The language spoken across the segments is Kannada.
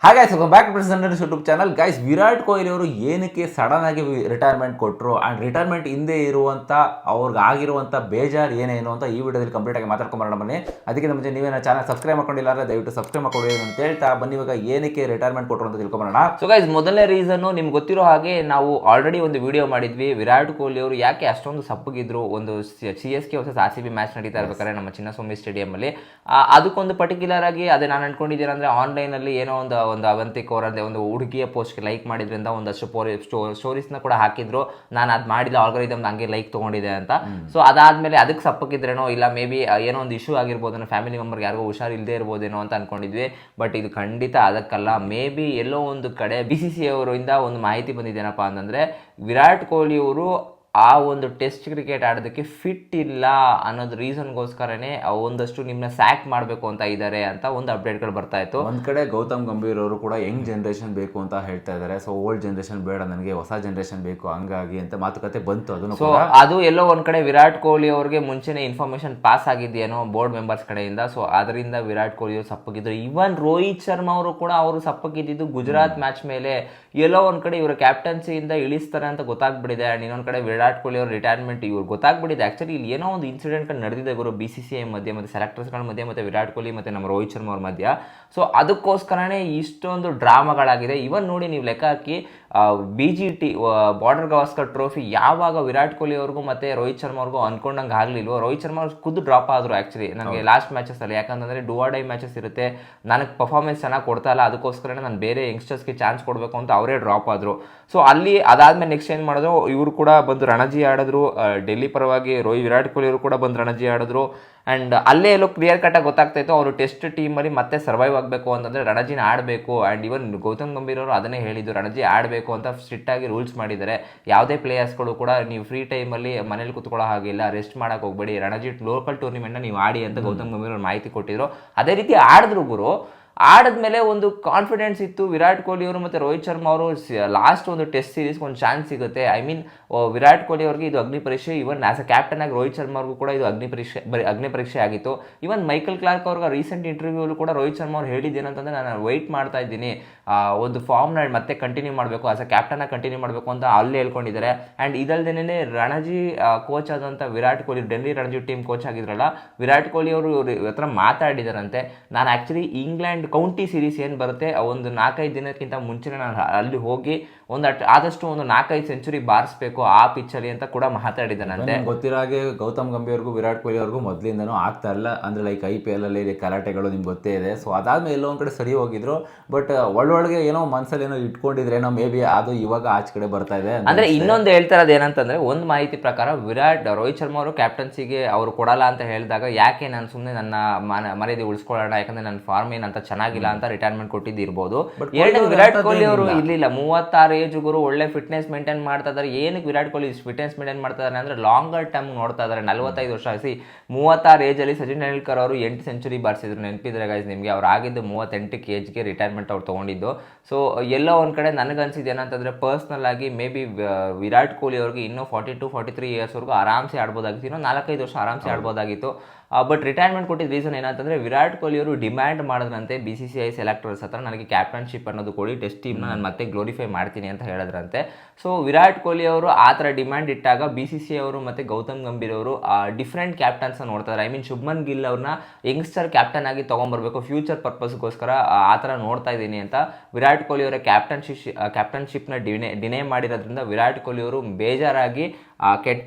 ಹಾಗೆ welcome back to Sanders YouTube channel. Guys, Virat Kohli ಅವರು ಏನಕ್ಕೆ ಸಡನ್ ಆಗಿ ರಿಟೈರ್ಮೆಂಟ್ ಕೊಟ್ಟರು ಆ್ಯಂಡ್ ರಿಟೈರ್ಮೆಂಟ್ ಹಿಂದೆ ಇರುವಂಥ ಅವ್ರಿಗೆ ಆಗಿರುವಂಥ ಬೇಜಾರು ಏನೇನು ಅಂತ ಈ ವಿಡಿಯೋದಲ್ಲಿ ಕಂಪ್ಲೀಟ್ ಆಗಿ ಮಾತಾಡ್ಕೊಂಬರೋಣ ಬನ್ನಿ. ಅದಕ್ಕಿಂತ ಮುಂಚೆ ನೀವೇನ ಚಾನಲ್ ಸಬ್ಸ್ಕ್ರೈಬ್ ಮಾಡ್ಕೊಂಡಿಲ್ಲ ಅಂದರೆ ದಯವಿಟ್ಟು ಸಬ್ಸ್ಕ್ರೈಬ್ ಮಾಡ್ಕೊಳ್ಳಿ ಅಂತ ಹೇಳ್ತಾ ಬನ್ನಿ ಇವಾಗ ಏನಕ್ಕೆ ರಿಟೈರ್ಮೆಂಟ್ ಕೊಟ್ಟರು ಅಂತ ತಿಳ್ಕೊಂಬರೋಣ. ಸೊ ಗೈಸ್, ಮೊದಲನೇ ರೀಸನ್ನು ನಿಮ್ಗೆ ಗೊತ್ತಿರೋ ಹಾಗೆ ನಾವು ಆಲ್ರೆಡಿ ಒಂದು ವಿಡಿಯೋ ಮಾಡಿದ್ವಿ. ವಿರಾಟ್ ಕೊಹ್ಲಿ ಅವರು ಯಾಕೆ ಅಷ್ಟೊಂದು ಸಪ್ಪಗಿದ್ರು ಒಂದು CSK ವರ್ಸಸ್ RCB ಮ್ಯಾಚ್ ನಡೀತಾ ಇರ್ಬೇಕಾದ್ರೆ ನಮ್ಮ ಚಿನ್ನಸ್ವಾಮಿ ಸ್ಟೇಡಿಯಮಲ್ಲಿ. ಅದಕ್ಕೊಂದು ಪರ್ಟಿಕ್ಯುಲರ್ ಆಗಿ ಅದೇ ನಾನು ಅನ್ಕೊಂಡಿದ್ದೀನಿ ಅಂದರೆ ಆನ್ಲೈನಲ್ಲಿ ಏನೋ ಒಂದು ಅವಂತಿಕ್ ಅವರದ್ದೇ ಒಂದು ಹುಡುಗಿಯ ಪೋಸ್ಟ್ಗೆ ಲೈಕ್ ಮಾಡಿದ್ರಿಂದ ಒಂದಷ್ಟು ಸ್ಟೋರೀಸ್ನ ಕೂಡ ಹಾಕಿದ್ರು. ನಾನು ಅದು ಮಾಡಿಲ್ಲ, ಆಲ್ಗೋರಿದಮ್ ಹಂಗೆ ಲೈಕ್ ತೊಗೊಂಡಿದೆ ಅಂತ. ಸೊ ಅದಾದಮೇಲೆ ಅದಕ್ಕೆ ಸಪ್ಪಕ್ಕಿದ್ರೇನೋ ಇಲ್ಲ ಮೇ ಬಿ ಏನೋ ಒಂದು ಇಶ್ಯೂ ಆಗಿರ್ಬೋದು, ಫ್ಯಾಮಿಲಿ ಮೆಂಬರ್ಗೆ ಯಾರಿಗೋ ಹುಷಾರಿಲ್ಲದೆ ಇರ್ಬೋದೇನೋ ಅಂತ ಅನ್ಕೊಂಡಿದ್ವಿ. ಬಟ್ ಇದು ಖಂಡಿತ ಅದಕ್ಕಲ್ಲ. ಮೇ ಬಿ ಎಲ್ಲೋ ಒಂದು ಕಡೆ BCCI ಅವರಿಂದ ಒಂದು ಮಾಹಿತಿ ಬಂದಿದ್ದೇನಪ್ಪ ಅಂತಂದರೆ ವಿರಾಟ್ ಕೊಹ್ಲಿ ಅವರು ಆ ಒಂದು ಟೆಸ್ಟ್ ಕ್ರಿಕೆಟ್ ಆಡೋದಕ್ಕೆ ಫಿಟ್ ಇಲ್ಲ ಅನ್ನೋದು ರೀಸನ್ಗೋಸ್ಕರನೇ ಒಂದಷ್ಟು ನಿಮ್ಮನ್ನ ಸ್ಯಾಕ್ ಮಾಡಬೇಕು ಅಂತ ಇದ್ದಾರೆ ಅಂತ ಒಂದು ಅಪ್ಡೇಟ್ಗಳು ಬರ್ತಾ ಇತ್ತು. ಒಂದು ಕಡೆ ಗೌತಮ್ ಗಂಭೀರ್ ಅವರು ಕೂಡ ಯಂಗ್ ಜನರೇಷನ್ ಬೇಕು ಅಂತ ಹೇಳ್ತಾ ಇದ್ದಾರೆ. ಸೊ ಓಲ್ಡ್ ಜನರೇಷನ್ ಬೇಡ, ನನಗೆ ಹೊಸ ಜನರೇಷನ್ ಬೇಕು ಹಂಗಾಗಿ ಅಂತ ಮಾತುಕತೆ ಬಂತು. ಅದನ್ನು ಸೊ ಅದು ಎಲ್ಲೋ ಒಂದು ಕಡೆ ವಿರಾಟ್ ಕೊಹ್ಲಿ ಅವ್ರಿಗೆ ಮುಂಚೆನೇ ಇನ್ಫಾರ್ಮೇಶನ್ ಪಾಸ್ ಆಗಿದೆಯೇನೋ ಬೋರ್ಡ್ ಮೆಂಬರ್ಸ್ ಕಡೆಯಿಂದ. ಸೊ ಅದರಿಂದ ವಿರಾಟ್ ಕೊಹ್ಲಿ ಅವರು ಸಪ್ಪಗಿದ್ರು. ಈವನ್ ರೋಹಿತ್ ಶರ್ಮಾ ಅವರು ಕೂಡ ಅವರು ಸಪ್ಪಗಿದ್ದು ಗುಜರಾತ್ ಮ್ಯಾಚ್ ಮೇಲೆ ಎಲ್ಲೋ ಒಂದು ಕಡೆ ಇವರ ಕ್ಯಾಪ್ಟನ್ಸಿಯಿಂದ ಇಳಿಸ್ತಾರೆ ಅಂತ ಗೊತ್ತಾಗ್ಬಿಟ್ಟಿದೆ. ಆ್ಯಂಡ್ ಇನ್ನೊಂದು ಕಡೆ ವಿರಾಟ್ ಕೊಹ್ಲಿ ಅವ್ರ ರಿಟೈರ್ಮೆಂಟ್ ಇವ್ರು ಗೊತ್ತಾಗ್ಬಿಟ್ಟಿದೆ. ಆ್ಯಕ್ಚುಲಿ ಇಲ್ಲಿ ಏನೋ ಒಂದು ಇನ್ಸಿಡೆಂಟ್ ನಡೆದಿದೆ ಗುರು BCCI ಮಧ್ಯೆ ಮತ್ತು ಸೆಲೆಕ್ಟರ್ಸ್ಗಳ ಮಧ್ಯೆ ಮತ್ತು ವಿರಾಟ್ ಕೊಹ್ಲಿ ಮತ್ತು ನಮ್ಮ ರೋಹಿತ್ ಶರ್ಮಾ ಅವ್ರ ಮಧ್ಯ. ಸೊ ಅದಕ್ಕೋಸ್ಕರನೇ ಇಷ್ಟೊಂದು ಡ್ರಾಮಾಗಳಾಗಿದೆ. ಇವನ್ ನೋಡಿ ನೀವು ಲೆಕ್ಕ ಹಾಕಿ BGT ಬಾರ್ಡರ್ ಗವಾಸ್ಕರ್ ಟ್ರೋಫಿ ಯಾವಾಗ ವಿರಾಟ್ ಕೊಹ್ಲಿ ಅವ್ರಿಗೂ ಮತ್ತು ರೋಹಿತ್ ಶರ್ಮಾ ಅವ್ರಿಗೂ ಅನ್ಕೊಂಡಂಗೆ ಆಗಲಿಲ್ವೋ, ರೋಹಿತ್ ಶರ್ಮಾ ಅವ್ರು ಖುದ್ದು ಡ್ರಾಪ್ ಆದರು ಆ್ಯಕ್ಚುಲಿ ನನಗೆ ಲಾಸ್ಟ್ ಮ್ಯಾಚಸ್ಸಲ್ಲಿ. ಯಾಕಂತಂದರೆ ಡೂ ಆರ್ ಡೈ ಮ್ಯಾಚಸ್ ಇರುತ್ತೆ, ನನಗೆ ಪರ್ಫಾರ್ಮೆನ್ಸ್ ಚೆನ್ನಾಗಿ ಕೊಡ್ತಾ ಇಲ್ಲ, ಅದಕ್ಕೋಸ್ಕರನೇ ನಾನು ಬೇರೆ ಯಂಗ್ಸ್ಟರ್ಸ್ಗೆ ಚಾನ್ಸ್ ಕೊಡಬೇಕು ಅಂತ ಅವರೇ ಡ್ರಾಪ್ ಆದರು. ಸೊ ಅಲ್ಲಿ ಅದಾದಮೇಲೆ ನೆಕ್ಸ್ಟ್ ಏನು ಮಾಡಿದ್ರು, ಇವರು ಕೂಡ ಬಂದು ರಣಜಿ ಆಡಿದ್ರು ಡೆಲ್ಲಿ ಪರವಾಗಿ. ವಿರಾಟ್ ಕೊಹ್ಲಿ ಅವರು ಕೂಡ ಬಂದು ರಣಜಿ ಆಡಿದ್ರು. ಆ್ಯಂಡ್ ಅಲ್ಲೇ ಎಲ್ಲೋ ಕ್ಲಿಯರ್ ಕಟ್ಟಾಗಿ ಗೊತ್ತಾಗ್ತಾ ಇತ್ತು ಅವರು ಟೆಸ್ಟ್ ಟೀಮಲ್ಲಿ ಮತ್ತೆ ಸರ್ವೈವ್ ಆಗಬೇಕು ಅಂತಂದರೆ ರಣಜಿನ ಆಡಬೇಕು. ಆ್ಯಂಡ್ ಇವನ್ ಗೌತಮ್ ಗಂಭೀರ್ ಅವರು ಅದನ್ನೇ ಹೇಳಿದ್ದು, ರಣಜಿ ಆಡಬೇಕು ಅಂತ ಸ್ಟ್ರಿಕ್ಟಾಗಿ ರೂಲ್ಸ್ ಮಾಡಿದ್ದಾರೆ. ಯಾವುದೇ ಪ್ಲೇಯರ್ಸ್ಗಳು ಕೂಡ ನೀವು ಫ್ರೀ ಟೈಮಲ್ಲಿ ಮನೇಲಿ ಕೂತ್ಕೊಳ್ಳೋ ಹಾಗಿಲ್ಲ, ರೆಸ್ಟ್ ಮಾಡೋಕೆ ಹೋಗಬೇಡಿ, ರಣಜಿ ಲೋಕಲ್ ಟೂರ್ನಿಮೆಂಟ್ನ ನೀವು ಆಡಿ ಅಂತ ಗೌತಮ್ ಗಂಭೀರ್ ಅವರು ಮಾಹಿತಿ ಕೊಟ್ಟಿದ್ರು. ಅದೇ ರೀತಿ ಆಡಿದ್ರು ಗುರು. ಆಡಿದ್ಮೇಲೆ ಒಂದು ಕಾನ್ಫಿಡೆನ್ಸ್ ಇತ್ತು ವಿರಾಟ್ ಕೊಹ್ಲಿ ಅವರು ಮತ್ತು ರೋಹಿತ್ ಶರ್ಮಾ ಅವರು. ಲಾಸ್ಟ್ ಒಂದು ಟೆಸ್ಟ್ ಸೀರೀಸ್ಗೆ ಒಂದು ಚಾನ್ಸ್ ಸಿಗುತ್ತೆ. ಐ ಮೀನ್ ವಿರಾಟ್ ಕೊಹ್ಲಿ ಅವ್ರಿಗೆ ಇದು ಅಗ್ನಿ ಪರೀಕ್ಷೆ. ಇವನ್ ಆಸ್ ಅ ಕ್ಯಾಪ್ಟನ್ ಆಗಿ ರೋಹಿತ್ ಶರ್ಮಾ ಅವ್ರಿಗೂ ಕೂಡ ಇದು ಅಗ್ನಿ ಪರೀಕ್ಷೆ ಆಗಿತ್ತು. ಇವನ್ ಮೈಕಲ್ ಕ್ಲಾರ್ಕ್ ಅವ್ರಿಗೆ ರೀಸೆಂಟ್ ಇಂಟರ್ವ್ಯೂಲು ಕೂಡ ರೋಹಿತ್ ಶರ್ಮಾ ಅವ್ರು ಹೇಳಿದ್ದೇನಂತಂದರೆ, ನಾನು ವೆಯ್ಟ್ ಮಾಡ್ತಾ ಇದ್ದೀನಿ, ಒಂದು ಫಾರ್ಮ್ನ ಮತ್ತೆ ಕಂಟಿನ್ಯೂ ಮಾಡಬೇಕು, ಆಸ್ ಅ ಕ್ಯಾಪ್ಟನ್ನಾಗಿ ಕಂಟಿನ್ಯೂ ಮಾಡಬೇಕು ಅಂತ ಅಲ್ಲಿ ಹೇಳ್ಕೊಂಡಿದ್ದಾರೆ. ಆ್ಯಂಡ್ ಇದಲ್ದೇನೆ ರಣಜಿ ಕೋಚ್ ಆದಂಥ ವಿರಾಟ್ ಕೊಹ್ಲಿ, ಡೆಲ್ಲಿ ರಣಜಿ ಟೀಮ್ ಕೋಚ್ ಆಗಿದ್ರಲ್ಲ ವಿರಾಟ್ ಕೊಹ್ಲಿ ಅವರು ಇವ್ರ ಹತ್ರ ಮಾತಾಡಿದಾರಂತೆ. ನಾನು ಆ್ಯಕ್ಚುಲಿ ಇಂಗ್ಲೆಂಡ್ ಕೌಂಟಿ ಸೀರೀಸ್ ಏನು ಬರುತ್ತೆ ಒಂದು 4-5 ದಿನಕ್ಕಿಂತ ಮುಂಚೆನೇ ನಾನು ಅಲ್ಲಿ ಹೋಗಿ ಆದಷ್ಟು ಒಂದು 4-5 ಸೆಂಚುರಿ ಬಾರಿಸಬೇಕು ಆ ಪಿಚ್ಚಲ್ಲಿ ಅಂತ ಕೂಡ ಮಾತಾಡಿದ್ದಾನಂತೆ. ಗೊತ್ತಿರೋ ಹಾಗೆ ಗೌತಮ್ ಗಂಭೀರ್ಗೂ ವಿರಾಟ್ ಕೊಹ್ಲಿ ಅವ್ರಿಗೂ ಮೊದಲಿಂದನೂ ಆಗ್ತಾ ಇಲ್ಲ. ಅಂದರೆ ಲೈಕ್ IPL ಅಲ್ಲಿ ಕರಾಟೆಗಳು ನಿಮ್ಗೆ ಗೊತ್ತೇ ಇದೆ. ಸೊ ಅದಾದ್ಮೇಲೆ ಎಲ್ಲೋ ಒಂದು ಕಡೆ ಸರಿ ಹೋಗಿದ್ರು. ಬಟ್ ಒಳ್ಳೊಳಗೆ ಏನೋ ಮನಸ್ಸಲ್ಲಿ ಏನೋ ಇಟ್ಕೊಂಡಿದ್ರೇನೋ ಮೇ ಬಿ ಅದು ಇವಾಗ ಆಚೆ ಕಡೆ ಬರ್ತಾ ಇದೆ. ಅಂದರೆ ಇನ್ನೊಂದು ಹೇಳ್ತಾ ಇರೋದು ಏನಂತಂದರೆ, ಒಂದು ಮಾಹಿತಿ ಪ್ರಕಾರ ರೋಹಿತ್ ಶರ್ಮಾ ಅವರು ಕ್ಯಾಪ್ಟನ್ಸಿಗೆ ಅವರು ಕೊಡಲ್ಲ ಅಂತ ಹೇಳಿದಾಗ, ಯಾಕೆ ನಾನು ಸುಮ್ಮನೆ ನನ್ನ ಮರ್ಯಾದೆ ಉಳಿಸ್ಕೊಳ್ಳೋಣ, ಯಾಕಂದರೆ ನನ್ನ ಫಾರ್ಮ್ ಏನಂತ ಚೆನ್ನಾಗಿಲ್ಲ ಅಂತ ರಿಟೈರ್ಮೆಂಟ್ ಕೊಟ್ಟಿದ್ದಿರ್ಬೋದು. ಎರಡನೇ ವಿರಾಟ್ ಕೊಹ್ಲಿ ಅವರು ಇರಲಿಲ್ಲ, 36 ಏಜ್ ಗುರು, ಒಳ್ಳೆ ಫಿಟ್ನೆಸ್ ಮೇಂಟೈನ್ ಮಾಡ್ತಾ ಇದ್ದಾರೆ. ಏನಕ್ಕೆ ವಿರಾಟ್ ಕೊಹ್ಲಿ ಫಿಟ್ನೆಸ್ ಮೇಂಟೈನ್ ಮಾಡ್ತಾ ಇದ್ದಾರೆ ಅಂದರೆ ಲಾಂಗರ್ ಟರ್ಮ್ ನೋಡ್ತಾ ಇದ್ದಾರೆ. 45 ವರ್ಷ ಆಗಿ 36 ಏಜಲ್ಲಿ ಸಚಿನ್ ತೆಂಡೂಲ್ಕರ್ ಅವರು 8 ಸೆಂಚುರಿ ಬಾರಿಸಿದ್ರು. ನೆನಪಿದ್ರೆ ಗೈಸ್ ನಿಮಗೆ, ಅವ್ರು ಆಗಿದ್ದು 38 ಏಜ್ಗೆ ರಿಟೈರ್ಮೆಂಟ್ ಅವ್ರು ತೊಗೊಂಡಿದ್ದು. ಸೊ ಎಲ್ಲೋ ಒಂದು ಕಡೆ ನನಗನ್ಸಿದ್ದು ಏನಂತಂದರೆ, ಪರ್ಸ್ನಲ್ ಆಗಿ ಮೇ ಬಿ ವಿರಾಟ್ ಕೊಹ್ಲಿ ಅವ್ರಿಗೆ ಇನ್ನೂ 42-43 ಇಯರ್ಸ್ವರೆಗೂ ಆರಾಮ್ಸೆ ಆಡ್ಬೋದಾಗಿತ್ತು, ಇನ್ನೂ 4-5 ವರ್ಷ ಆರಾಮ್ಸೆ ಆಡ್ಬೋದಾಗಿತ್ತು. ಬಟ್ ರಿಟೈರ್ಮೆಂಟ್ ಕೊಟ್ಟಿದ್ದ ರೀಸನ್ ಏನಂತಂದರೆ, ವಿರಾಟ್ ಕೊಹ್ಲಿ ಅವರು ಡಿಮ್ಯಾಂಡ್ ಮಾಡಿದ್ರಂತೆ BCCI ಸೆಲೆಕ್ಟರ್ಸ್ ಹತ್ರ, ನನಗೆ ಕ್ಯಾಪ್ಟನ್ಶಿಪ್ ಅನ್ನೋದು ಕೊಡಿ, ಟೆಸ್ಟ್ ಟೀಮ್ನ ನಾನು ಮತ್ತೆ ಗ್ಲೋರಿಫೈ ಮಾಡ್ತೀನಿ ಅಂತ ಹೇಳಿದ್ರಂತೆ. ಸೊ ವಿರಾಟ್ ಕೊಹ್ಲಿ ಅವರು ಆ ಥರ ಡಿಮ್ಯಾಂಡ್ ಇಟ್ಟಾಗ BCCI ಅವರು ಮತ್ತು ಗೌತಮ್ ಗಂಭೀರ್ ಅವರು ಡಿಫ್ರೆಂಟ್ ಕ್ಯಾಪ್ಟನ್ಸ್ನ ನೋಡ್ತಾರೆ. ಐ ಮೀನ್ ಶುಭ್ಮನ್ ಗಿಲ್ ಅವ್ರನ್ನ ಯಂಗ್ಸ್ಟರ್ ಕ್ಯಾಪ್ಟನ್ ಆಗಿ ತೊಗೊಂಬರ್ಬೇಕು, ಫ್ಯೂಚರ್ ಪರ್ಪಸ್ಗೋಸ್ಕರ ಆ ಥರ ನೋಡ್ತಾ ಇದ್ದೀನಿ ಅಂತ ವಿರಾಟ್ ಕೊಹ್ಲಿ ಅವರ ಕ್ಯಾಪ್ಟನ್ಶಿಪ್ನ ಡಿನೇ ಮಾಡಿರೋದ್ರಿಂದ ವಿರಾಟ್ ಕೊಹ್ಲಿ ಅವರು ಬೇಜಾರಾಗಿ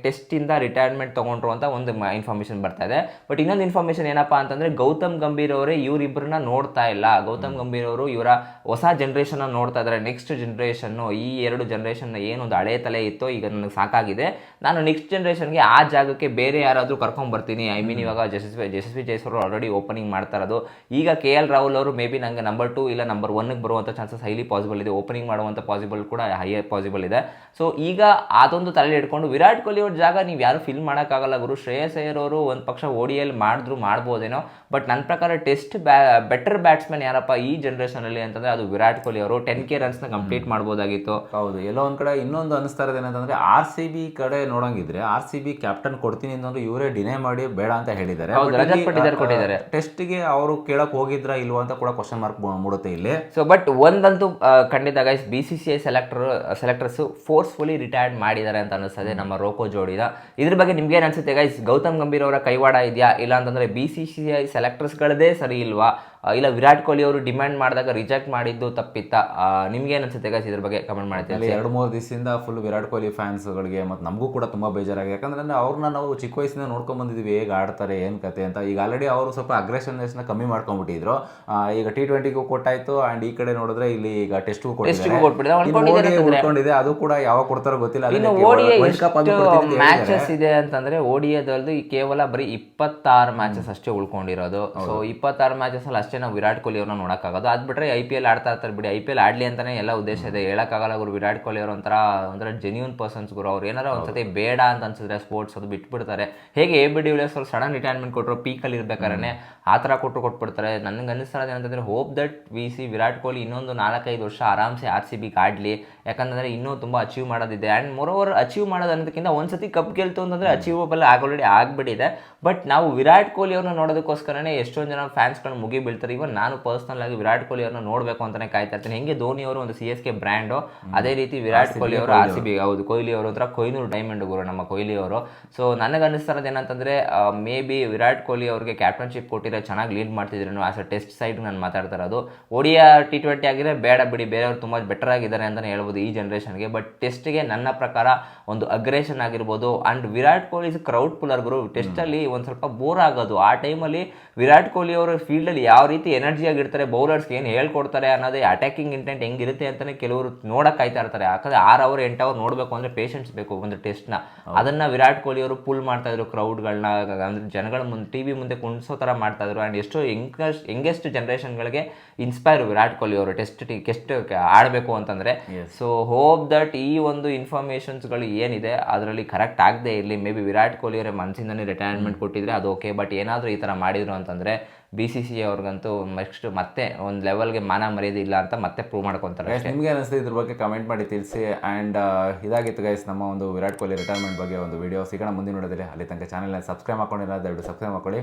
ಟೆಸ್ಟಿಂದ ರಿಟೈರ್ಮೆಂಟ್ ತೊಗೊಂಡ್ರು ಅಂತ ಒಂದು ಇನ್ಫಾರ್ಮೇಷನ್ ಬರ್ತಾ ಇದೆ. ಬಟ್ ಇನ್ನೊಂದು ಇನ್ಫಾರ್ಮೇಷನ್ ಏನಪ್ಪ ಅಂತಂದರೆ, ಗೌತಮ್ ಗಂಭೀರ್ ಅವರೇ ಇವರಿಬ್ಬರನ್ನ ನೋಡ್ತಾ ಇಲ್ಲ. ಗೌತಮ್ ಗಂಭೀರ್ ಅವರು ಇವರ ಹೊಸ ಜನ್ರೇಷನ್ನ ನೋಡ್ತಾ ಇದ್ದಾರೆ. ನೆಕ್ಸ್ಟ್ ಜನ್ರೇಷನ್ನು, ಈ 2 ಜನ್ರೇಷನ್ನ ಏನೊಂದು ಹಳೆ ತಲೆ ಇತ್ತೋ ಈಗ ನನಗೆ ಸಾಕಾಗಿದೆ, ನಾನು ನೆಕ್ಸ್ಟ್ ಜನ್ರೇಷನ್ಗೆ ಆ ಜಾಗಕ್ಕೆ ಬೇರೆ ಯಾರಾದರೂ ಕರ್ಕೊಂಡ್ಬರ್ತೀನಿ. ಐ ಮೀನ್ ಇವಾಗ ಯಶಸ್ವಿ ಜೈಸ್ವಾಲ್ ಆಲ್ರೆಡಿ ಓಪನಿಂಗ್ ಮಾಡ್ತಾ ಇರೋದು. ಈಗ KL ರಾಹುಲ್ ಅವರು ಮೇ ಬಿ ನನಗೆ ನಂಬರ್ 2 ಇಲ್ಲ ನಂಬರ್ 1ಗೆ ಬರುವಂಥ ಚಾನ್ಸಸ್ ಹೈಲಿ ಪಾಸಿಬಲ್ ಇದೆ. ಓಪನಿಂಗ್ ಮಾಡುವಂಥ ಪಾಸಿಬಲ್ ಕೂಡ ಹೈ ಪಾಸಿಬಲ್ ಇದೆ. ಸೊ ಈಗ ಅದೊಂದು ತಲೆ ಇಟ್ಕೊಂಡು ವಿರಾಟ್ ಕೊಹ್ಲಿ ಅವ್ರ ಜಾಗ ನೀವು ಯಾರು ಫಿಲ್ ಮಾಡೋಕ್ಕಾಗಲ್ಲ ಗುರು. ಶ್ರೇಯಸ್ ಅಯ್ಯರ್ ಅವರು ಒಂದು ಪಕ್ಷ ODI ಮಾಡ್ಬೋದೇನೋ, ಬಟ್ ನನ್ನ ಪ್ರಕಾರ ಟೆಸ್ಟ್ ಬೆಟರ್ ಬ್ಯಾಟ್ಸ್ಮನ್ ಯಾರಪ್ಪ ಈ ಜನರೇಷನಲ್ಲಿ ಅಂತಂದ್ರೆ ಅದು ವಿರಾಟ್ ಕೊಹ್ಲಿ ಅವರು. 10K ರನ್ಸ್ನ complete ಮಾಡ್ಬೋದಾಗಿತ್ತು. ಹೌದು, ಎಲ್ಲೋ ಒಂದ್ ಕಡೆ ಇನ್ನೊಂದು ಅನಿಸ್ತಾ ಇರೋದು ಏನಂತಂದ್ರೆ RCB ಕಡೆ ನೋಡಂಗಿದ್ರೆ RCB ಕ್ಯಾಪ್ಟನ್ ಕೊಡ್ತೀನಿ ಅಂತಂದ್ರೆ ಇವರೇ ಡಿನೇ ಮಾಡಿ ಬೇಡ ಅಂತ ಹೇಳಿದ್ದಾರೆ. ರಜತ್ ಪಟ್ಟಿದಾರ್ ಕೊಟ್ಟಿದ್ದಾರೆ. ಟೆಸ್ಟ್ಗೆ ಅವರು ಕೇಳಕ್ ಹೋಗಿದ್ರ ಇಲ್ವಾ ಅಂತ ಕೂಡ ಕ್ವಶನ್ ಮಾರ್ಕ್ ಮೂಡುತ್ತೆ ಇಲ್ಲಿ. ಸೊ ಬಟ್ ಒಂದಂತೂ ಖಂಡಿತ guys, BCCI selectors forcefully retired ಮಾಡಿದ್ದಾರೆ ಅಂತ ಅನಿಸ್ತದೆ ನಮ್ಮ ರೋಕೋ ಜೋಡಿದ. ಇದ್ರ ಬಗ್ಗೆ ನಿಮ್ಗೆ ಏನು ಅನ್ಸುತ್ತೆ ಗೈಸ್? ಗೌತಮ್ ಗಂಭೀರ್ ಅವರ ಕೈವಾಡ ಇದೆಯಾ, ಇಲ್ಲ ಅಂತಂದ್ರೆ BCCI ಸೆಲೆಕ್ಟರ್ಸ್ಗಳದೇ ಸರಿ ಇಲ್ವಾ, ಇಲ್ಲ ವಿರಾಟ್ ಕೊಹ್ಲಿ ಅವರು ಡಿಮ್ಯಾಂಡ್ ಮಾಡಿದಾಗ ರಿಜೆಕ್ಟ್ ಮಾಡಿದ್ದು ತಪ್ಪಿತ್ತ? ನಿಮ್ಗೆ ಏನು ಅನ್ಸುತ್ತೆ ಗೈಸ್ ಇದ್ರ ಬಗ್ಗೆ ಕಮೆಂಟ್ ಮಾಡ್ತೀವಿ. 2-3 ದಿವಸದಿಂದ ಫುಲ್ ವಿರಾಟ್ ಕೊಹ್ಲಿ ಫ್ಯಾನ್ಸ್ಗಳಿಗೆ ಮತ್ತು ನಮಗೂ ಕೂಡ ತುಂಬಾ ಬೇಜಾರಾಗಿದೆ. ಯಾಕಂದ್ರೆ ಅವ್ರನ್ನ ನಾವು ಚಿಕ್ಕ ವಯಸ್ಸಿಂದ ನೋಡ್ಕೊಂಡ್ ಬಂದಿದ್ವಿ, ಹೇಗೆ ಆಡ್ತಾರೆ ಏನು ಕತೆ ಅಂತ. ಈಗ ಆಲ್ರೆಡಿ ಅವರು ಸ್ವಲ್ಪ ಅಗ್ರೆಷನ್ನೆಸ್ನ ಕಮ್ಮಿ ಮಾಡ್ಕೊಂಡ್ಬಿಟ್ಟಿದ್ರು. ಈಗ T20ಗೂ ಕೊಟ್ಟಾಯ್ತು, ಅಂಡ್ ಈ ಕಡೆ ನೋಡಿದ್ರೆ ಇಲ್ಲಿ ಈಗ ಟೆಸ್ಟ್ಗೂ ಕೊಟ್ಟಿದೆ. ಅದು ಕೂಡ ಯಾವಾಗ ಕೊಡ್ತಾರೋ ಗೊತ್ತಿಲ್ಲ. ಮ್ಯಾಚಸ್ ಇದೆ ಅಂತಂದ್ರೆ ODIದಲ್ಲಿ ಕೇವಲ ಬರೀ 26 ಮ್ಯಾಚಸ್ ಅಷ್ಟೇ ಉಳ್ಕೊಂಡಿರೋದು. ಸೊ 26 ಮ್ಯಾಚಸ್ ಅಲ್ಲಿ ಅಷ್ಟೇ ನಾವು ವಿರಾಟ್ ಕೊಹ್ಲಿ ಅವ್ರನ್ನ ನೋಡೋಕ್ಕಾಗೋದು. ಅದು ಬಿಟ್ಟರೆ IPL ಆಡ್ತಾ ಇರ್ತಾರೆ ಬಿಡಿ, IPL ಆಡ್ಲಿ ಅಂತಾನೆ ಎಲ್ಲ ಉದ್ದೇಶ ಇದೆ. ಹೇಳಕ್ಕಾಗಲ್ಲ ಗುರು, ವಿರಾಟ್ ಕೊಹ್ಲಿ ಅವರು ಒಂಥರ ಜೆನ್ಯೂನ್ ಪರ್ಸನ್ಸ್ ಗುರು. ಅವ್ರು ಏನಾರ ಒಂದ್ಸತಿ ಬೇಡ ಅಂತ ಅನ್ಸಿದ್ರೆ ಸ್ಪೋರ್ಟ್ಸ್ ಅದು ಬಿಟ್ಬಿಡ್ತಾರೆ. ಹೇಗೆ AB de Villiers ಅವ್ರು ಸಡನ್ ರಿಟೈರ್ಮೆಂಟ್ ಕೊಟ್ಟರು, ಪೀಕಲ್ಲಿ ಇರ್ಬೇಕಾದ್ರೆ ಆ ಥರ ಕೊಟ್ಬಿಡ್ತಾರೆ. ನನಗೆ ಅನ್ನಿಸ್ತಾರದು ಏನಂತಂದ್ರೆ ಹೋಪ್ ದಟ್ ವಿರಾಟ್ ಕೊಹ್ಲಿ ಇನ್ನೊಂದು 4-5 ವರ್ಷ ಆರಾಮ್ಸೆ RCB ಆಡ್ಲಿ. ಯಾಕಂತಂದ್ರೆ ಇನ್ನೂ ತುಂಬಾ ಅಚೀವ್ ಮಾಡೋದಿದೆ. ಆ್ಯಂಡ್ ಮೋರೋವರ್ ಅಚೀವ್ ಮಾಡೋದು ಅನ್ನೋದಕ್ಕಿಂತ ಒಂದ್ಸತಿ ಕಪ್ ಗೆಲ್ತು ಅಂತಂದ್ರೆ ಅಚೀವಬಲ್ ಆಲ್ರೆಡಿ ಆಗ್ಬಿಟ್ಟಿದೆ. ಬಟ್ ನಾವು ವಿರಾಟ್ ಕೊಹ್ಲಿ ಅವ್ರನ್ನ ನೋಡೋದಕ್ಕೋಸ್ಕರನೇ ಎಷ್ಟೊಂದು ಜನ ಫ್ಯಾನ್ಸ್ಗಳು ಮುಗಿ ಬೀಳ್ತಾರೆ. ಇವನ್ ನಾನು ಪರ್ಸನಲ್ ಆಗಿ ವಿರಾಟ್ ಕೊಹ್ಲಿ ಅವ್ರನ್ನ ನೋಡಬೇಕು ಅಂತಾನೆ ಕಾಯ್ತಾ ಇರ್ತೀನಿ. ಹೆಂಗೆ ಧೋನಿ ಅವರು ಒಂದು CSK ಬ್ರ್ಯಾಂಡು, ಅದೇ ರೀತಿ ವಿರಾಟ್ ಕೊಹ್ಲಿ ಅವರು RCB. ಹೌದು, ಕೊಹ್ಲಿ ಅವರು ಒಂಥರ ಕೊಹ್ನೂರು ಡೈಮಂಡ್ ಗುರು ನಮ್ಮ ಕೊಹ್ಲಿ ಅವರು. ಸೊ ನನಗೆ ಅನ್ನಿಸ್ತಾರದು ಏನಂತಂದ್ರೆ ಮೇ ಬಿ ವಿರಾಟ್ ಕೊಹ್ಲಿ ಅವ್ರಿಗೆ ಕ್ಯಾಪ್ಟನ್ಶಿಪ್ ಕೊಟ್ಟಿದ್ರೆ ಚೆನ್ನಾಗಿ ಲೀಡ್ ಮಾಡ್ತಿದ್ರು ಆಸ್ ಅ ಟೆಸ್ಟ್ ಸೈಡ್ ನಾನು ಮಾತಾಡ್ತಾ ಇರೋದು. ODI T20 ಆಗಿದ್ರೆ ಬೇಡ ಬಿಡಿ, ಬೇರೆಯವರು ತುಂಬಾ ಬೆಟರ್ ಆಗಿದ್ದಾರೆ ಅಂತಾನೆ ಹೇಳ್ಬೋದು ಈ ಜನರೇಷನ್ಗೆ. ಬಟ್ ಟೆಸ್ಟ್ಗೆ ನನ್ನ ಪ್ರಕಾರ ಒಂದು ಅಗ್ರೆಷನ್ ಆಗಿರ್ಬೋದು. And Virat Kohli is crowd puller Guru. Test ಅಲ್ಲಿ ಒಂದ್ ಸ್ವಲ್ಪ ಬೋರ್ ಆಗೋದು. ಆ ಟೈಮಲ್ಲಿ ವಿರಾಟ್ ಕೊಹ್ಲಿ ಅವರ ಫೀಲ್ಡ್ ಅಲ್ಲಿ ಯಾವ ರೀತಿ ಎನರ್ಜಿ ಆಗಿರ್ತಾರೆ, ಬೌಲರ್ಸ್ಗೆ ಏನು ಹೇಳ್ಕೊಡ್ತಾರೆ ಅನ್ನೋದೇ, ಅಟ್ಯಾಕಿಂಗ್ ಇಂಟೆಂಟ್ ಹೆಂಗಿರುತ್ತೆ ಅಂತಾನೆ ಕೆಲವರು ನೋಡಕ್ ಕಾಯ್ತಾ ಇರ್ತಾರೆ. ಯಾಕಂದ್ರೆ 6 ಅವರ್ 8 ಅವರ್ ನೋಡ್ಬೇಕು ಅಂದ್ರೆ ಪೇಷನ್ಸ್ ಬೇಕು ಒಂದು ಟೆಸ್ಟ್ನ. ಅದನ್ನ ವಿರಾಟ್ ಕೊಹ್ಲಿ ಅವರು ಪುಲ್ ಮಾಡ್ತಾ ಇದ್ರು ಕ್ರೌಡ್ಗಳನ್ನ, ಅಂದ್ರೆ ಜನಗಳ ಮುಂದೆ TV ಮುಂದೆ ಕುಣಿಸೋ ತರ ಮಾಡ್ತಾ ಇದ್ರು. ಅಂಡ್ ಎಷ್ಟೋ ಯಂಗೆಸ್ಟ್ ಜನರೇಷನ್ಗಳಿಗೆ ಇನ್ಸ್ಪೈರ್ ವಿರಾಟ್ ಕೊಹ್ಲಿ ಅವರು ಟೆಸ್ಟ್ ಆಡಬೇಕು ಅಂತಂದ್ರೆ. ಸೊ ಹೋಪ್ ದಟ್ ಈ ಒಂದು ಇನ್ಫಾರ್ಮೇಶನ್ಸ್ಗಳು ಏನಿದೆ ಅದರಲ್ಲಿ ಕರೆಕ್ಟ್ ಆಗದೆ ಇರಲಿ. ಮೇ ಬಿ ವಿರಾಟ್ ಕೊಹ್ಲಿ ಅವರೇ ಮನಸ್ಸಿಂದನೇ ರಿಟೈರ್ಮೆಂಟ್ ಕೊಟ್ಟಿದ್ರೆ ಅದು ಓಕೆ. ಬಟ್ ಏನಾದರೂ ಈ ಥರ ಮಾಡಿದ್ರು ಅಂತಂದರೆ BCCI ಅವ್ರಿಗಂತೂ ನೆಕ್ಸ್ಟ್ ಮತ್ತೆ ಒಂದು ಲೆವೆಲ್ಗೆ ಮಾನ ಮರ್ಯಾದೆ ಇಲ್ಲ ಅಂತ ಮತ್ತೆ ಪ್ರೂವ್ ಮಾಡ್ಕೊತಾರೆ. ನಿಮಗೆ ಅನಿಸ್ತು ಇದ್ರ ಬಗ್ಗೆ ಕಮೆಂಟ್ ಮಾಡಿ ತಿಳಿಸಿ. ಆ್ಯಂಡ್ ಇದಾಗಿತ್ತು ಗೈಸ್ ನಮ್ಮ ಒಂದು ವಿರಾಟ್ ಕೊಹ್ಲಿ ರಿಟೈರ್ಮೆಂಟ್ ಬಗ್ಗೆ ಒಂದು ವಿಡಿಯೋ. ಸಿಗೋಣ ಮುಂದಿನ ನೋಡೋದಿಲ್ಲ. ಅಲ್ಲಿ ತನಕ ಚಾನಲ್ನ ಸಬ್ಸ್ಕ್ರೈಬ್ ಮಾಡ್ಕೊಂಡಿಲ್ಲ, ದಯವಿಟ್ಟು ಸಬ್ಸ್ಕ್ರೈಬ್ ಮಾಡ್ಕೊಳ್ಳಿ.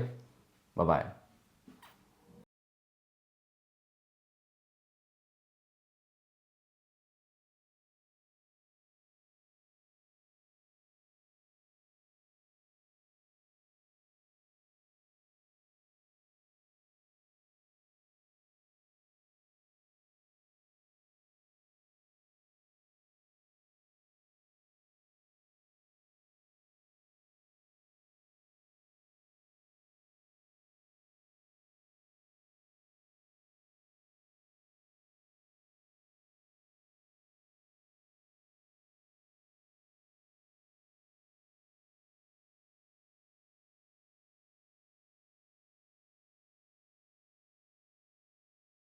ಬಾಯ್.